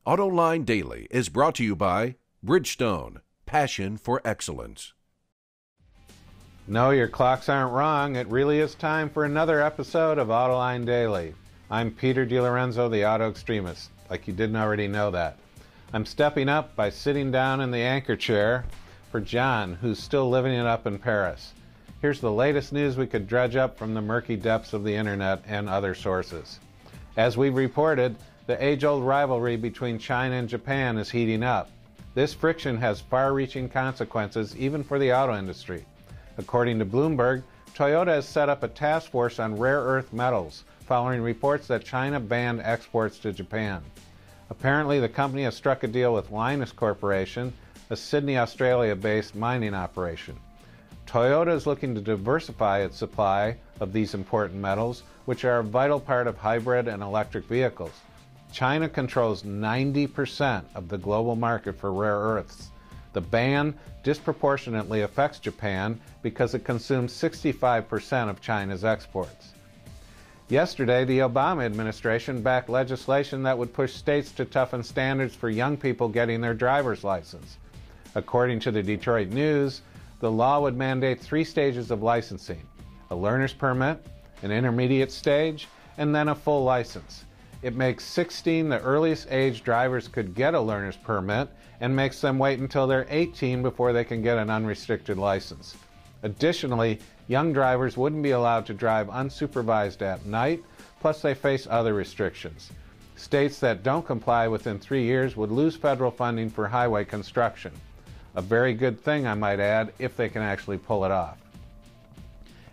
Autoline Daily is brought to you by Bridgestone, passion for excellence. No, your clocks aren't wrong. It really is time for another episode of Autoline Daily. I'm Peter Lorenzo, the Autoextremist, like you didn't already know that. I'm stepping up by sitting down in the anchor chair for John, who's still living it up in Paris. Here's the latest news we could dredge up from the murky depths of the internet and other sources. As we've reported, the age-old rivalry between China and Japan is heating up. This friction has far-reaching consequences even for the auto industry. According to Bloomberg, Toyota has set up a task force on rare earth metals following reports that China banned exports to Japan. Apparently, the company has struck a deal with Lynas Corporation, a Sydney, Australia-based mining operation. Toyota is looking to diversify its supply of these important metals, which are a vital part of hybrid and electric vehicles. China controls 90% of the global market for rare earths. The ban disproportionately affects Japan because it consumes 65% of China's exports. Yesterday, the Obama administration backed legislation that would push states to toughen standards for young people getting their driver's license. According to the Detroit News, the law would mandate 3 stages of licensing: a learner's permit, an intermediate stage, and then a full license. It makes 16 the earliest age drivers could get a learner's permit and makes them wait until they're 18 before they can get an unrestricted license. Additionally, young drivers wouldn't be allowed to drive unsupervised at night, plus they face other restrictions. States that don't comply within 3 years would lose federal funding for highway construction. A very good thing, I might add, if they can actually pull it off.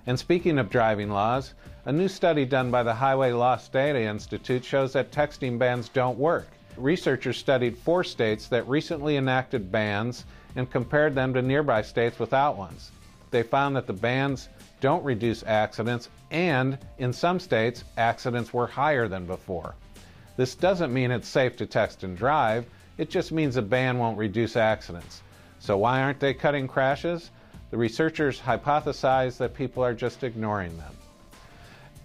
And speaking of driving laws, a new study done by the Highway Loss Data Institute shows that texting bans don't work. Researchers studied 4 states that recently enacted bans and compared them to nearby states without ones. They found that the bans don't reduce accidents, and in some states, accidents were higher than before. This doesn't mean it's safe to text and drive, it just means a ban won't reduce accidents. So why aren't they cutting crashes? The researchers hypothesize that people are just ignoring them.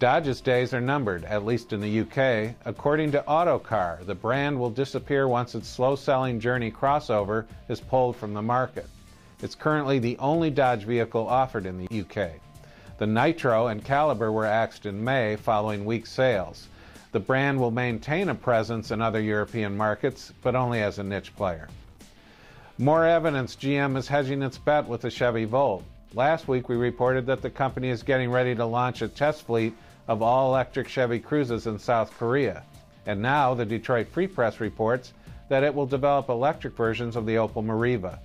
Dodge's days are numbered, at least in the UK. According to Autocar, the brand will disappear once its slow-selling Journey crossover is pulled from the market. It's currently the only Dodge vehicle offered in the UK. The Nitro and Caliber were axed in May following weak sales. The brand will maintain a presence in other European markets, but only as a niche player. More evidence GM is hedging its bet with the Chevy Volt. Last week we reported that the company is getting ready to launch a test fleet of all-electric Chevy Cruzes in South Korea. And now the Detroit Free Press reports that it will develop electric versions of the Opel Meriva.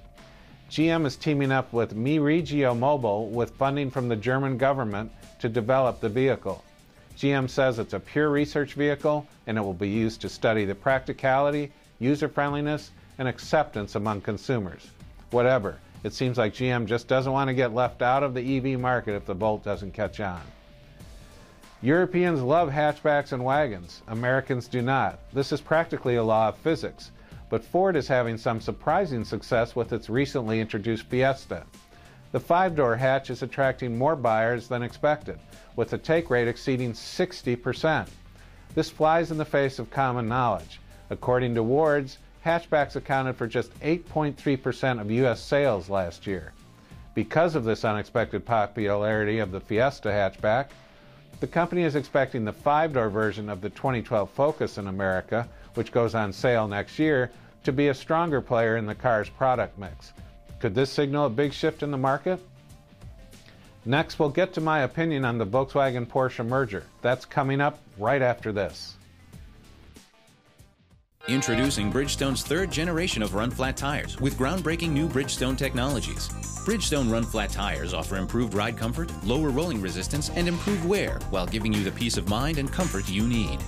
GM is teaming up with Mi Regio Mobile with funding from the German government to develop the vehicle. GM says it's a pure research vehicle and it will be used to study the practicality, user-friendliness, and acceptance among consumers. Whatever, it seems like GM just doesn't want to get left out of the EV market if the Volt doesn't catch on. Europeans love hatchbacks and wagons. Americans do not. This is practically a law of physics. But Ford is having some surprising success with its recently introduced Fiesta. The 5-door hatch is attracting more buyers than expected, with a take rate exceeding 60%. This flies in the face of common knowledge. According to Ward's, hatchbacks accounted for just 8.3% of U.S. sales last year. Because of this unexpected popularity of the Fiesta hatchback, the company is expecting the 5-door version of the 2012 Focus in America, which goes on sale next year, to be a stronger player in the car's product mix. Could this signal a big shift in the market? Next, we'll get to my opinion on the Volkswagen-Porsche merger. That's coming up right after this. Introducing Bridgestone's 3rd generation of run-flat tires with groundbreaking new Bridgestone technologies. Bridgestone run-flat tires offer improved ride comfort, lower rolling resistance, and improved wear while giving you the peace of mind and comfort you need.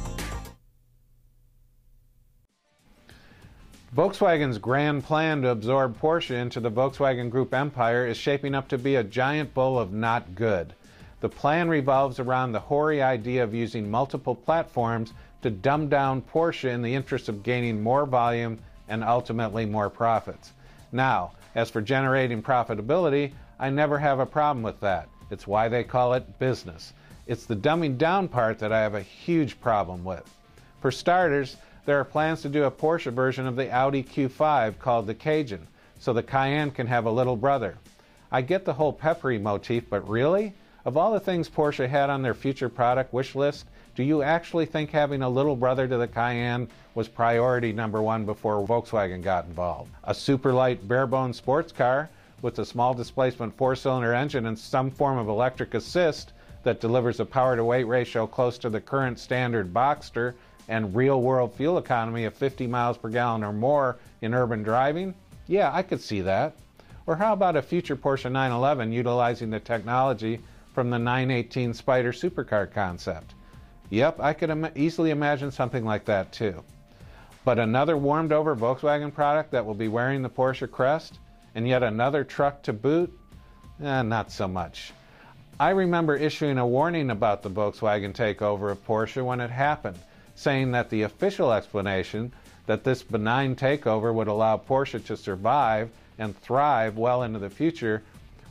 Volkswagen's grand plan to absorb Porsche into the Volkswagen Group empire is shaping up to be a giant bowl of not good. The plan revolves around the hoary idea of using multiple platforms to dumb down Porsche in the interest of gaining more volume and ultimately more profits. Now, as for generating profitability, I never have a problem with that. It's why they call it business. It's the dumbing down part that I have a huge problem with. For starters, there are plans to do a Porsche version of the Audi Q5 called the Cajun, so the Cayenne can have a little brother. I get the whole peppery motif, but really? Of all the things Porsche had on their future product wish list, do you actually think having a little brother to the Cayenne was priority number one before Volkswagen got involved? A super light, bare-bones sports car with a small displacement four-cylinder engine and some form of electric assist that delivers a power-to-weight ratio close to the current standard Boxster and real-world fuel economy of 50 miles per gallon or more in urban driving? Yeah, I could see that. Or how about a future Porsche 911 utilizing the technology from the 918 Spyder supercar concept? Yep, I could easily imagine something like that too. But another warmed-over Volkswagen product that will be wearing the Porsche crest, and yet another truck to boot? Not so much. I remember issuing a warning about the Volkswagen takeover of Porsche when it happened, saying that the official explanation that this benign takeover would allow Porsche to survive and thrive well into the future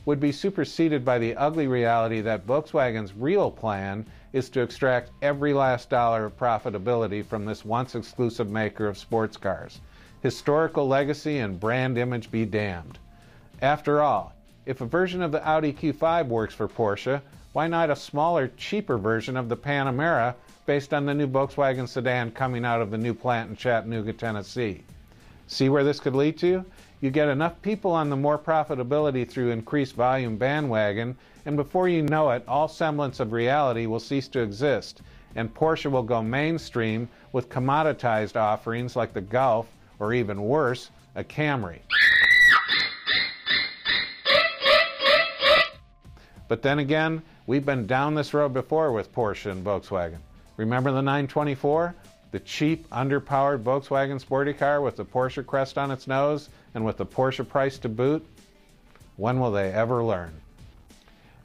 would be superseded by the ugly reality that Volkswagen's real plan is to extract every last dollar of profitability from this once exclusive maker of sports cars. Historical legacy and brand image be damned. After all, if a version of the Audi Q5 works for Porsche, why not a smaller, cheaper version of the Panamera based on the new Volkswagen sedan coming out of the new plant in Chattanooga, Tennessee? See where this could lead to? You get enough people on the more profitability through increased volume bandwagon, and before you know it, all semblance of reality will cease to exist, and Porsche will go mainstream with commoditized offerings like the Golf, or even worse, a Camry. But then again, we've been down this road before with Porsche and Volkswagen. Remember the 924? The cheap, underpowered Volkswagen sporty car with the Porsche crest on its nose and with the Porsche price to boot? When will they ever learn?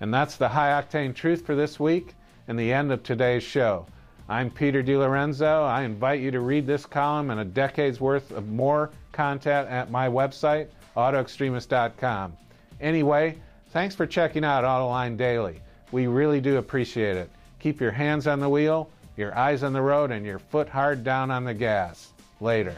And that's the high-octane truth for this week and the end of today's show. I'm Peter Lorenzo. I invite you to read this column and a decade's worth of more content at my website, Autoextremist.com. Anyway, thanks for checking out Autoline Daily. We really do appreciate it. Keep your hands on the wheel, your eyes on the road, and your foot hard down on the gas. Later.